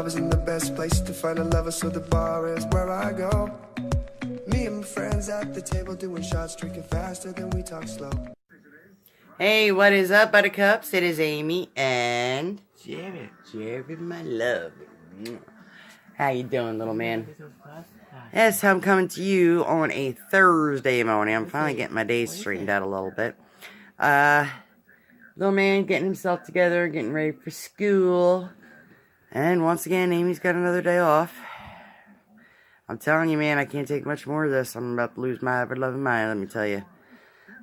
love isn't the best place to find a lover, so the bar is where I go. Me and my friends at the table doing shots, drinking faster than we talk slow. Hey, what is up, buttercups? It is Amy and Jarrod. Jarrod, my love. How you doing, little man? Yes, I'm coming to you on a Thursday morning. I'm finally getting my days straightened out a little bit. Little man getting himself together, getting ready for school. And once again, Amy's got another day off. I'm telling you, man, I can't take much more of this. I'm about to lose my ever-loving mind, let me tell you.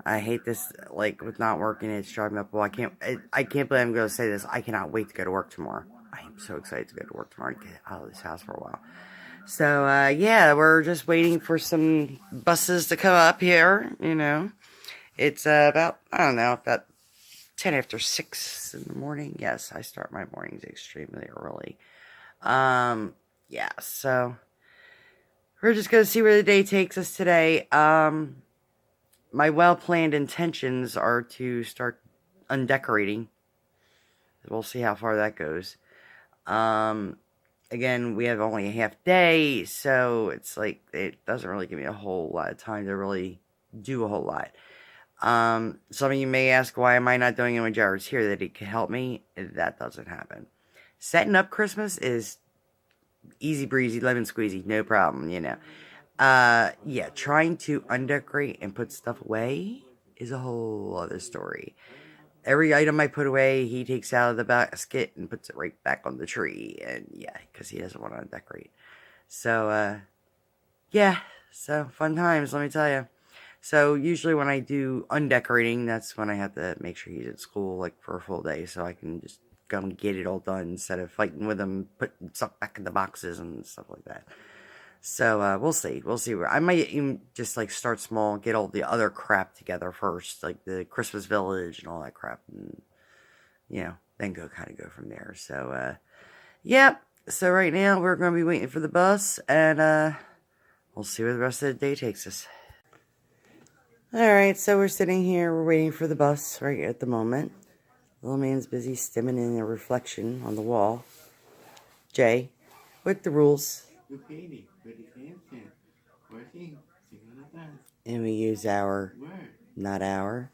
I hate this, like, with not working. It's driving me up. Well, I can't believe I'm going to say this. I cannot wait to go to work tomorrow. I am so excited to go to work tomorrow and get out of this house for a while. So, yeah, we're just waiting for some buses to come up here, you know. It's about, I don't know, about 10 after 6 in the morning. Yes, I start my mornings extremely early. Yeah, so we're just going to see where the day takes us today. My well-planned intentions are to start undecorating. We'll see how far that goes. Again, we have only a half day, so it's like, it doesn't really give me a whole lot of time to really do a whole lot. Some of you may ask, why am I not doing it when Jarrod's here, that he can help me? That doesn't happen. Setting up Christmas is easy breezy, lemon squeezy, no problem, you know. Yeah, trying to undecorate and put stuff away is a whole other story. Every item I put away, he takes out of the basket and puts it right back on the tree. And yeah, because he doesn't want to undecorate. So, yeah, so fun times, let me tell you. So usually when I do undecorating, that's when I have to make sure he's at school, like, for a full day. So I can just go and get it all done instead of fighting with him, putting stuff back in the boxes and stuff like that. So, we'll see. We'll see where I might even just, like, start small, get all the other crap together first, like the Christmas village and all that crap, and, you know, then kind of go from there. So, yeah. So right now we're going to be waiting for the bus, and, we'll see where the rest of the day takes us. Alright, so we're sitting here, we're waiting for the bus right at the moment. Little man's busy stimming in a reflection on the wall. Jay, what the rules? And we use our, not our,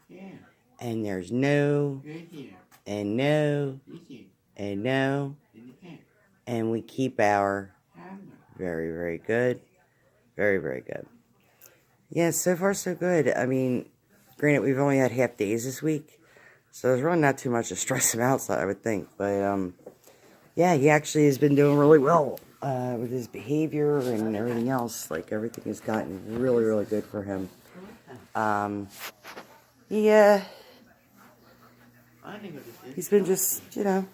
and there's no, and no, and no, and we keep our. Very, very good. Very, very good. Yeah, so far so good. I mean, granted, we've only had half days this week, so there's really not too much to stress him out, I would think. But, yeah, he actually has been doing really well. With his behavior and everything else, like, everything has gotten really, really good for him. He's been just, you know,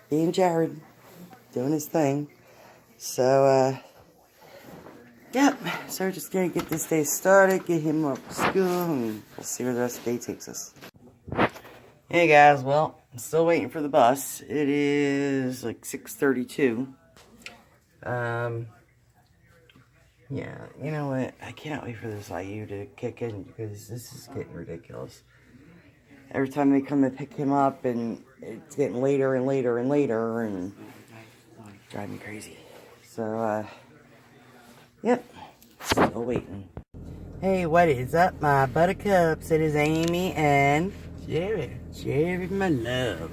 being Jarrod, doing his thing. So, yep, so we're just gonna get this day started, get him up to school, and we'll see where the rest of the day takes us. Hey guys, well, I'm still waiting for the bus. It is like 6:32. Yeah, you know what, I can't wait for this IU to kick in, because this is getting ridiculous. Every time they come to pick him up, and it's getting later and later and later, and driving me crazy. So, yep, still waiting. Hey, what is up, my buttercups? It is Amy and Jarrod. Jarrod, my love.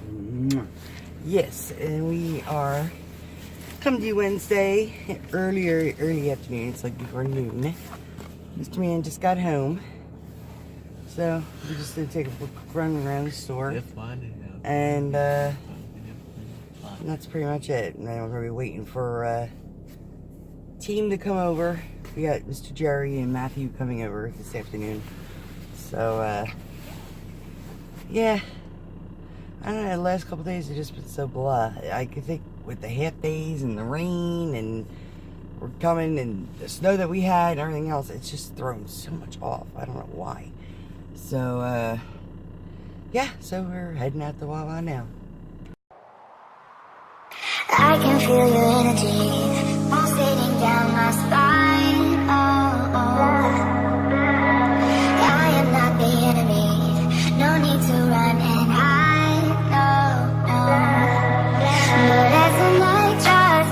Yes, and we are come to you Wednesday, early afternoon. It's like before noon. Mr. Man just got home, so we're just gonna take a quick run around the store, and that's pretty much it. And then we're gonna be waiting for team to come over. We got Mr. Jerry and Matthew coming over this afternoon. So yeah, I don't know, the last couple days have just been so blah. I could think with the half days and the rain and we're coming and the snow that we had and everything else, it's just thrown so much off. I don't know why. So, yeah, so we're heading out to Wawa now. I can feel your energy pulsating down my spine. Oh, oh. I am not the enemy. No need to run and hide. No, no. But as the night draws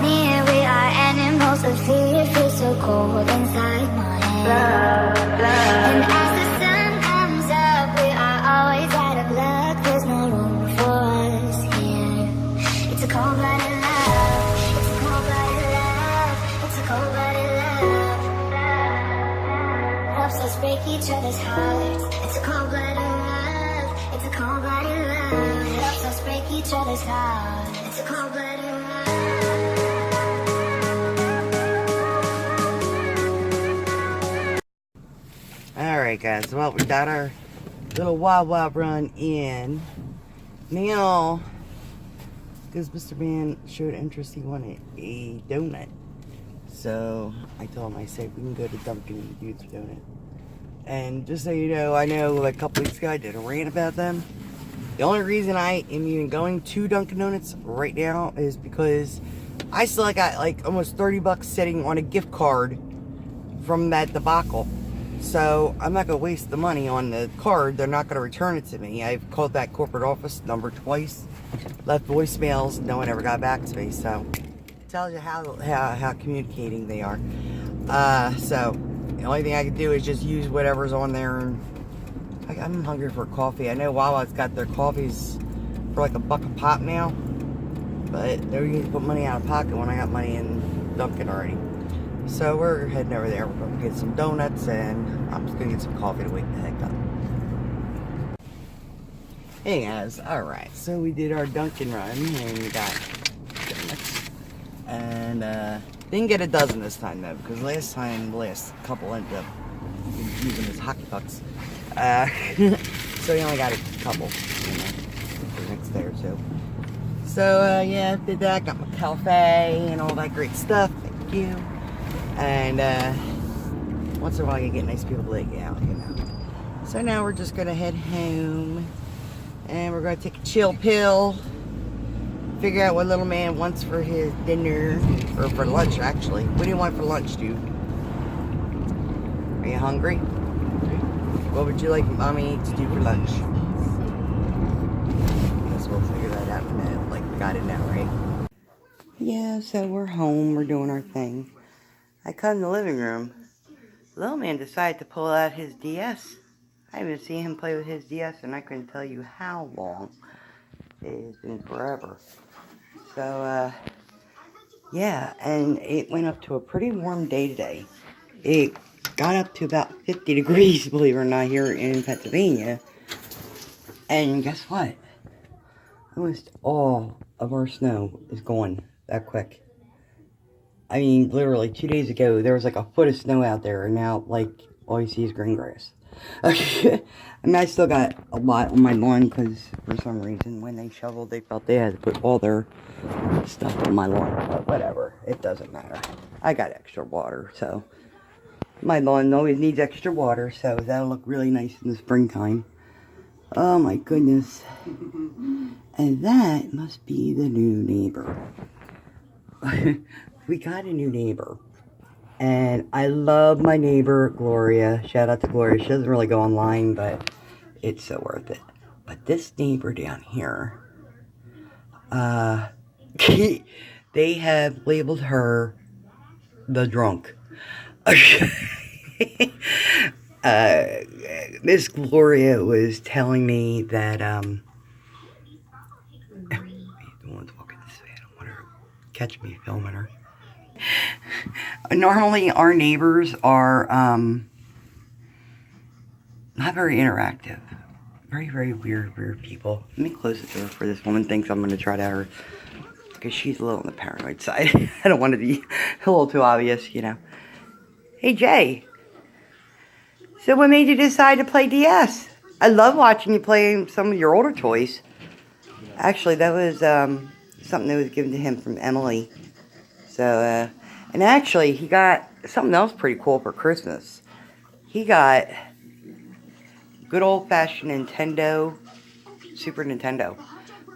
each other's heart. It's a cold-blooded ride. Alright guys, well, we got our little Wawa run in. Now, because Mr. Man showed interest, he wanted a donut. So, I told him, I said, we can go to Dunkin' and do the donut. And just so you know, I know like a couple weeks ago I did a rant about them. The only reason I am even going to Dunkin' Donuts right now is because I still got like almost 30 bucks sitting on a gift card from that debacle. So I'm not going to waste the money on the card. They're not going to return it to me. I've called that corporate office number twice, left voicemails, no one ever got back to me. So it tells you how communicating they are. So the only thing I can do is just use whatever's on there. I'm hungry for coffee. I know Wawa's got their coffees for like $1 a pop now, but they're going to put money out of pocket when I got money in Dunkin' already. So we're heading over there. We're going to get some donuts, and I'm just going to get some coffee to wake the heck up. Hey guys, alright, so we did our Dunkin' run, and we got donuts. And didn't get a dozen this time though, because last couple ended up using his hockey pucks. So we only got a couple, for next day or so. So yeah, did that, got my cafe and all that great stuff. Thank you. And once in a while you get nice people to let you out, you know. So now we're just gonna head home, and we're gonna take a chill pill, figure out what little man wants for his dinner, or for lunch actually. What do you want for lunch, dude? Are you hungry? What would you like mommy to do for lunch? Guess we'll figure that out in a minute, like we got it now, right? Yeah, so we're home, we're doing our thing. I come in the living room. Little man decided to pull out his DS. I haven't seen him play with his DS, and I couldn't tell you how long. It's been forever. So, yeah, and it went up to a pretty warm day today. It got up to about 50 degrees, believe it or not, here in Pennsylvania. And guess what? Almost all of our snow is gone that quick. I mean, literally 2 days ago, there was like a foot of snow out there, and now, like, all you see is green grass. I mean, I still got a lot on my lawn, because for some reason, when they shoveled, they felt they had to put all their stuff on my lawn. But whatever, it doesn't matter. I got extra water, so my lawn always needs extra water, so that'll look really nice in the springtime. Oh my goodness. And that must be the new neighbor. We got a new neighbor. And I love my neighbor, Gloria. Shout out to Gloria. She doesn't really go online, but it's so worth it. But this neighbor down here, they have labeled her the drunk. Miss Gloria was telling me that, the one's walking this way. I don't want her to catch me filming her. Normally, our neighbors are, not very interactive. Very, very weird people. Let me close the door for this woman thinks I'm going to try to her, because she's a little on the paranoid side. I don't want to be a little too obvious, you know. Hey, Jay. So what made you decide to play DS? I love watching you play some of your older toys. Actually, that was something that was given to him from Emily. So, and actually, he got something else pretty cool for Christmas. He got good old-fashioned Nintendo, Super Nintendo.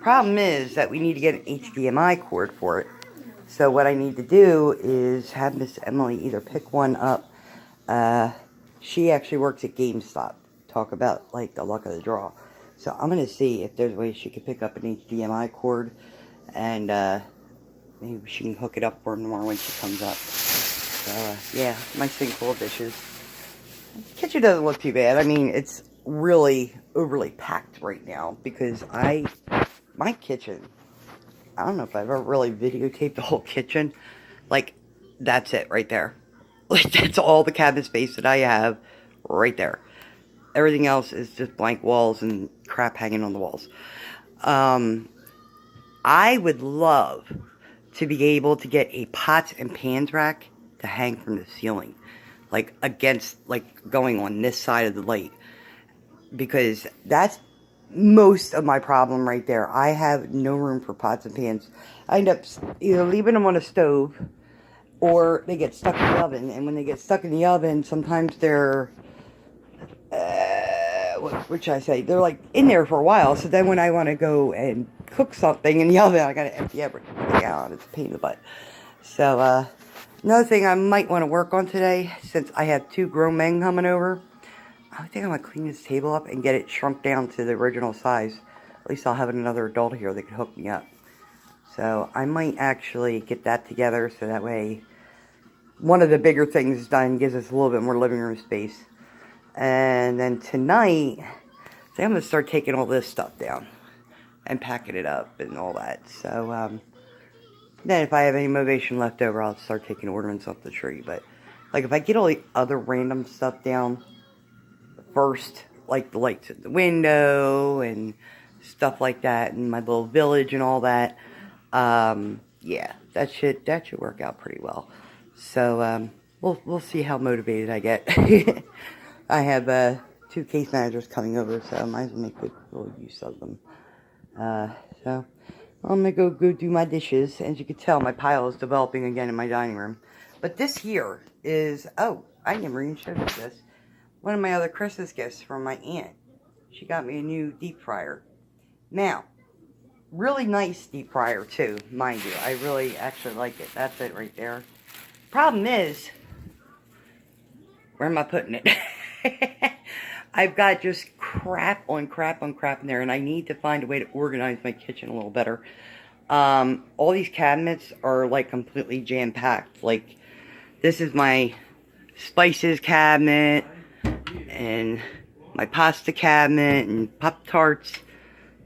Problem is that we need to get an HDMI cord for it. So what I need to do is have Miss Emily either pick one up. She actually works at GameStop. Talk about, like, the luck of the draw. So I'm going to see if there's a way she could pick up an HDMI cord. And maybe she can hook it up for more when she comes up. So, yeah, my sink full of dishes. The kitchen doesn't look too bad. I mean, it's really overly packed right now. Because my kitchen, I don't know if I've ever really videotaped the whole kitchen. Like, that's it right there. Like, that's all the cabinet space that I have right there. Everything else is just blank walls and crap hanging on the walls. I would love to be able to get a pots and pans rack to hang from the ceiling, like against, like going on this side of the light, because that's most of my problem right there. I have no room for pots and pans. I end up either leaving them on a stove, or they get stuck in the oven, and when they get stuck in the oven, sometimes they're, what should I say, they're like in there for a while, so then when I want to go and cook something in the oven, I gotta empty everything out. It's a pain in the butt. So, another thing I might want to work on today, since I have 2 grown men coming over, I think I'm going to clean this table up and get it shrunk down to the original size. At least I'll have another adult here that can hook me up. So I might actually get that together so that way one of the bigger things is done, gives us a little bit more living room space. And then tonight, I think I'm going to start taking all this stuff down and packing it up and all that. So then if I have any motivation left over, I'll start taking ornaments off the tree. But like if I get all the other random stuff down first, like the lights at the window and stuff like that, and my little village and all that, yeah, that should work out pretty well. So we'll see how motivated I get. I have 2 case managers coming over, so I might as well make good little use of them. So I'm gonna go do my dishes. As you can tell, my pile is developing again in my dining room. But this here is, oh, I never even showed you this. One of my other Christmas gifts from my aunt. She got me a new deep fryer. Now, really nice deep fryer too, mind you. I really actually like it. That's it right there. Problem is, where am I putting it? I've got just crap on crap on crap in there, and I need to find a way to organize my kitchen a little better. All these cabinets are like completely jam-packed. Like, this is my spices cabinet, and my pasta cabinet, and Pop-Tarts.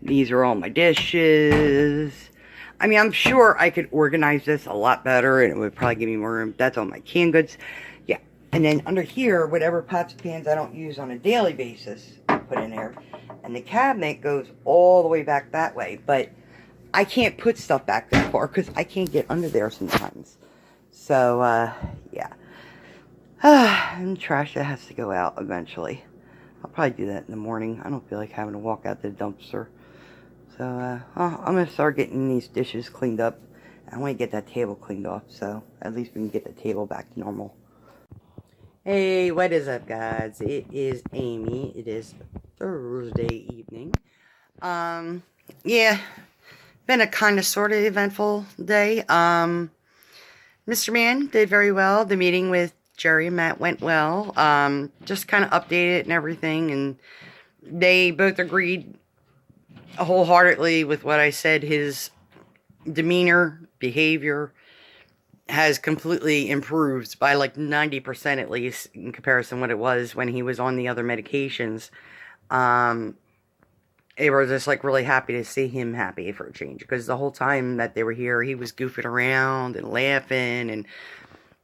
These are all my dishes. I mean, I'm sure I could organize this a lot better, and it would probably give me more room. That's all my canned goods. Yeah. And then under here, whatever pots and pans I don't use on a daily basis, I put in there. And the cabinet goes all the way back that way. But I can't put stuff back that far because I can't get under there sometimes. So, yeah. And trash that has to go out eventually. I'll probably do that in the morning. I don't feel like having to walk out to the dumpster. So, I'm going to start getting these dishes cleaned up. I want to get that table cleaned off, so at least we can get the table back to normal. Hey, what is up, guys? It is Amy. It is Thursday evening. Yeah, been a kind of sort of eventful day. Mr. Man did very well. The meeting with Jerry and Matt went well. Just kind of updated and everything, and they both agreed wholeheartedly with what I said. His demeanor, behavior has completely improved by like 90% at least in comparison to what it was when he was on the other medications. They were just like really happy to see him happy for a change, because the whole time that they were here, he was goofing around and laughing, and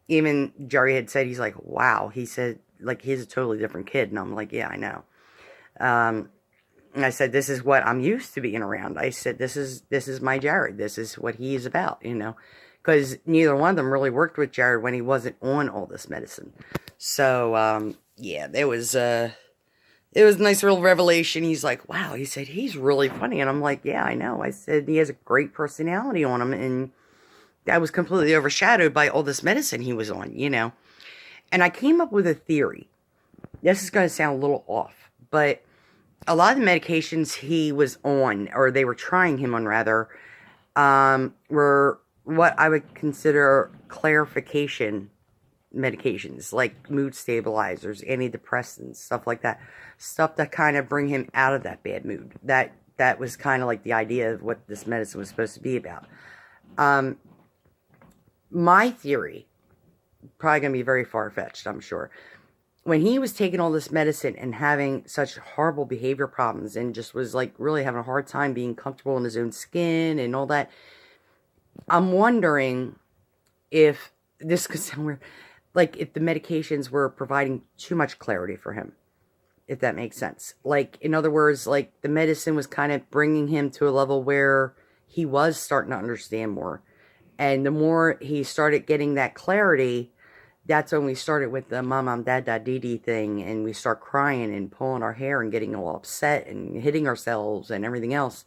even Jerry had said, he's like, wow, he said, like, he's a totally different kid. And I'm like, yeah, I know. And I said, this is what I'm used to being around. I said, this is my Jarrod. This is what he's about, you know. Because neither one of them really worked with Jarrod when he wasn't on all this medicine. So, yeah, it was a nice real revelation. He's like, wow, he said, he's really funny. And I'm like, yeah, I know. I said, he has a great personality on him. And that was completely overshadowed by all this medicine he was on, you know. And I came up with a theory. This is going to sound a little off, but a lot of the medications he was on, or they were trying him on rather, were what I would consider clarification medications, like mood stabilizers, antidepressants, stuff like that. Stuff that kind of bring him out of that bad mood. That was kind of like the idea of what this medicine was supposed to be about. My theory, probably going to be very far-fetched, I'm sure. When he was taking all this medicine and having such horrible behavior problems and just was like really having a hard time being comfortable in his own skin and all that, I'm wondering if this could sound weird, like if the medications were providing too much clarity for him, if that makes sense. Like, in other words, like the medicine was kind of bringing him to a level where he was starting to understand more. And the more he started getting that clarity, that's when we started with the mom, dad, dee thing. And we start crying and pulling our hair and getting all upset and hitting ourselves and everything else.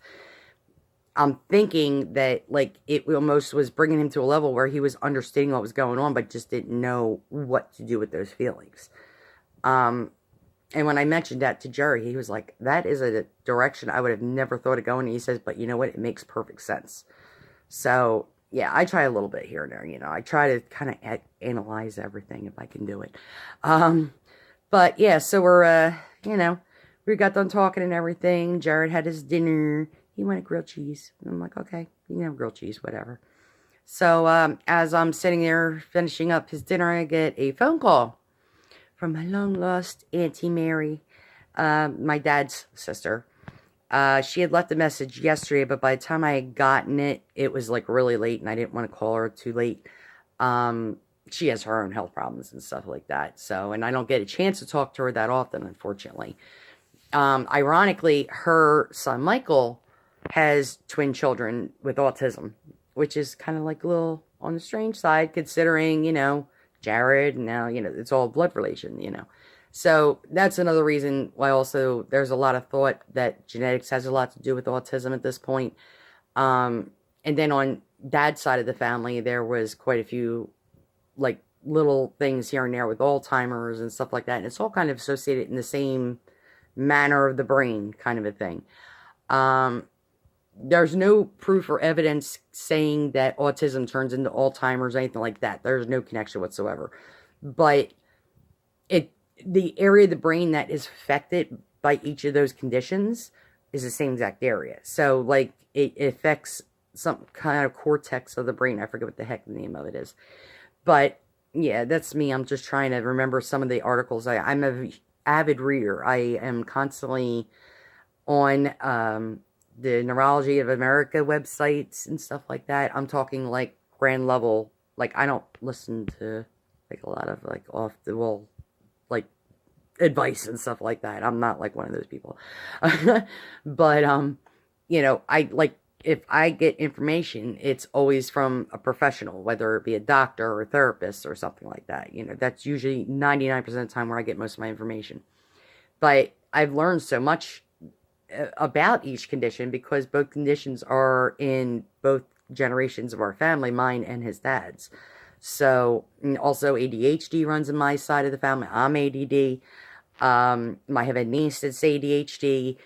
I'm thinking that, like, it almost was bringing him to a level where he was understanding what was going on, but just didn't know what to do with those feelings. And when I mentioned that to Jerry, he was like, that is a direction I would have never thought of going. And he says, but you know what? It makes perfect sense. So, yeah, I try a little bit here and there. You know, I try to kind of analyze everything if I can do it. But, yeah, so we're, you know, we got done talking and everything. Jarrod had his dinner. He wanted grilled cheese. And I'm like, okay, you can have grilled cheese, whatever. So, as I'm sitting there finishing up his dinner, I get a phone call from my long-lost Auntie Mary, my dad's sister. She had left a message yesterday, but by the time I had gotten it, it was, like, really late, and I didn't want to call her too late. She has her own health problems and stuff like that. So, and I don't get a chance to talk to her that often, unfortunately. Ironically, her son, Michael, has twin children with autism, which is kind of like a little on the strange side, considering, you know, Jarrod, and now, you know, it's all blood relation, you know. So that's another reason why also there's a lot of thought that genetics has a lot to do with autism at this point. And then on dad's side of the family, there was quite a few, like, little things here and there with Alzheimer's and stuff like that. And it's all kind of associated in the same manner of the brain kind of a thing. There's no proof or evidence saying that autism turns into Alzheimer's or anything like that. There's no connection whatsoever. But the area of the brain that is affected by each of those conditions is the same exact area. So, like, it affects some kind of cortex of the brain. I forget what the heck the name of it is. But, yeah, that's me. I'm just trying to remember some of the articles. I'm an avid reader. I am constantly on the Neurology of America websites and stuff like that. I'm talking, like, grand level. Like, I don't listen to, like, a lot of, like, off the wall, like, advice and stuff like that. I'm not, like, one of those people. But, you know, if I get information, it's always from a professional, whether it be a doctor or a therapist or something like that. You know, that's usually 99% of the time where I get most of my information. But I've learned so much about each condition because both conditions are in both generations of our family, mine and his dad's. So, also ADHD runs in my side of the family. I'm ADD. I have a niece that's ADHD.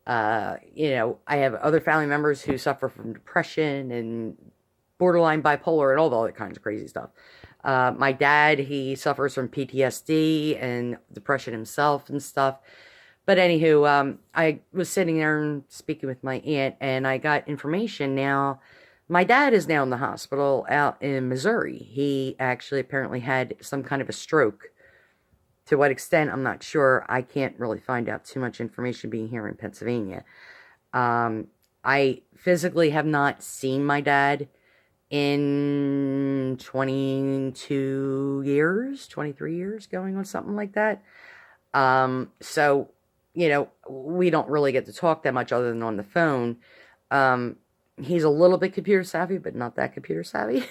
You know, I have other family members who suffer from depression and borderline bipolar and all the other kinds of crazy stuff. My dad, he suffers from PTSD and depression himself and stuff. But anywho, I was sitting there and speaking with my aunt, and I got information now. My dad is now in the hospital out in Missouri. He actually apparently had some kind of a stroke. To what extent, I'm not sure. I can't really find out too much information being here in Pennsylvania. I physically have not seen my dad in 22 years, 23 years, going on something like that. So, you know, we don't really get to talk that much other than on the phone. He's a little bit computer savvy, but not that computer savvy.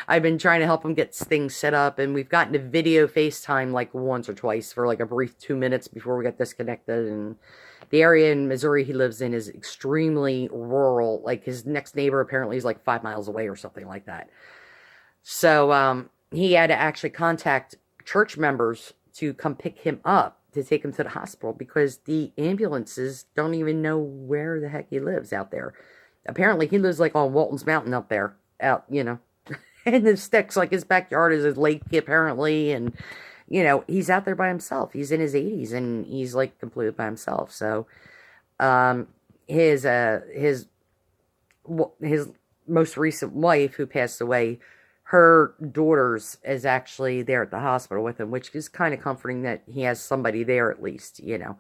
I've been trying to help him get things set up, and we've gotten a video FaceTime like once or twice for like a brief 2 minutes before we got disconnected. And the area in Missouri he lives in is extremely rural. Like, his next neighbor apparently is like 5 miles away or something like that. So, he had to actually contact church members to come pick him up to take him to the hospital because the ambulances don't even know where the heck he lives out there. Apparently, he lives, like, on Walton's Mountain up there, out, you know, in the sticks. Like, his backyard is a lake, apparently, and, you know, he's out there by himself. He's in his 80s, and he's, like, completely by himself. So, his most recent wife, who passed away, her daughter's is actually there at the hospital with him, which is kind of comforting that he has somebody there at least, you know.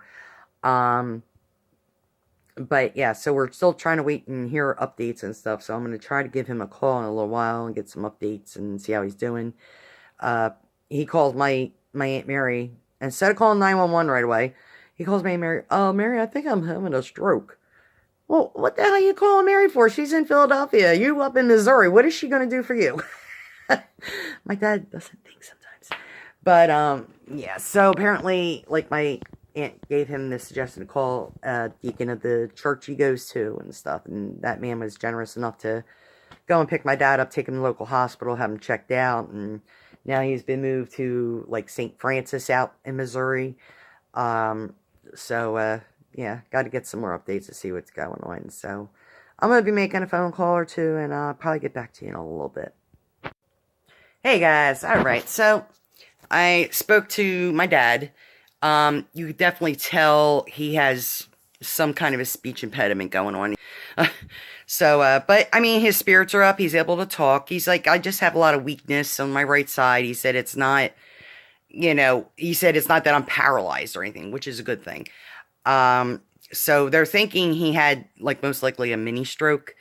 But yeah, so we're still trying to wait and hear updates and stuff. So I'm going to try to give him a call in a little while and get some updates and see how he's doing. He calls my Aunt Mary. Instead of calling 911 right away, he calls me, Mary, oh, Mary, I think I'm having a stroke. Well, what the hell are you calling Mary for? She's in Philadelphia. You up in Missouri. What is she going to do for you? My dad doesn't think sometimes. But, yeah, so apparently, like, my aunt gave him the suggestion to call a deacon of the church he goes to and stuff. And that man was generous enough to go and pick my dad up, take him to the local hospital, have him checked out. And now he's been moved to, like, St. Francis out in Missouri. Yeah, got to get some more updates to see what's going on. So, I'm going to be making a phone call or two, and I'll probably get back to you in a little bit. Hey, guys. All right. So, I spoke to my dad. You could definitely tell he has some kind of a speech impediment going on. But, I mean, his spirits are up. He's able to talk. He's like, I just have a lot of weakness on my right side. He said it's not, it's not that I'm paralyzed or anything, which is a good thing. So they're thinking he had, like, most likely a mini stroke.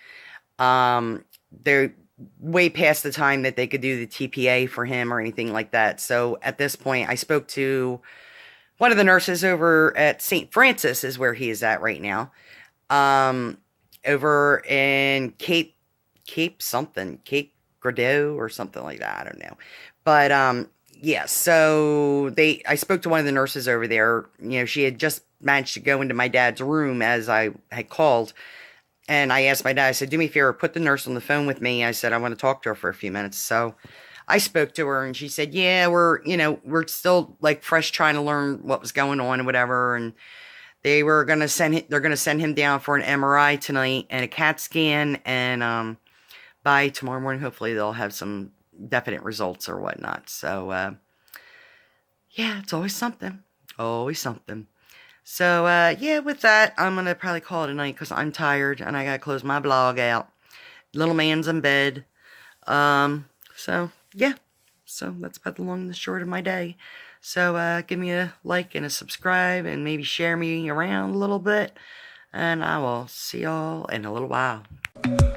They're way past the time that they could do the TPA for him or anything like that. So at this point, I spoke to one of the nurses over at St. Francis is where he is at right now. Over in Cape Gradeau or something like that. I don't know. But, yeah, so I spoke to one of the nurses over there. She had just managed to go into my dad's room as I had called. And I asked my dad, I said, do me a favor, put the nurse on the phone with me. I said, I want to talk to her for a few minutes. So I spoke to her and she said, yeah, we're still like fresh trying to learn what was going on and whatever. And they're going to send him down for an MRI tonight and a CAT scan. And, by tomorrow morning, hopefully they'll have some definite results or whatnot. So, yeah, it's always something. Always something. So, yeah, with that, I'm going to probably call it a night because I'm tired and I got to close my blog out. Little man's in bed. So, yeah. So, that's about the long and the short of my day. So, give me a like and a subscribe and maybe share me around a little bit. And I will see y'all in a little while.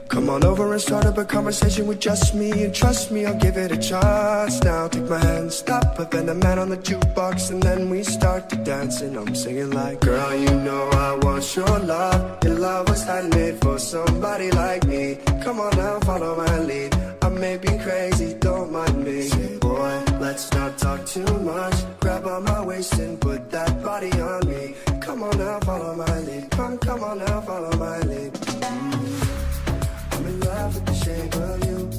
Come on over and start up a conversation with just me. And trust me, I'll give it a chance. Now take my hand, stop, put the man on the jukebox, and then we start to dance. And I'm singing like, girl, you know I want your love. Your love was handmade for somebody like me. Come on now, follow my lead. I may be crazy, don't mind me. Say, boy, let's not talk too much. Grab on my waist and put that body on me. Come on now, follow my lead. Come on now, follow my lead. I'm in love with the shape of you.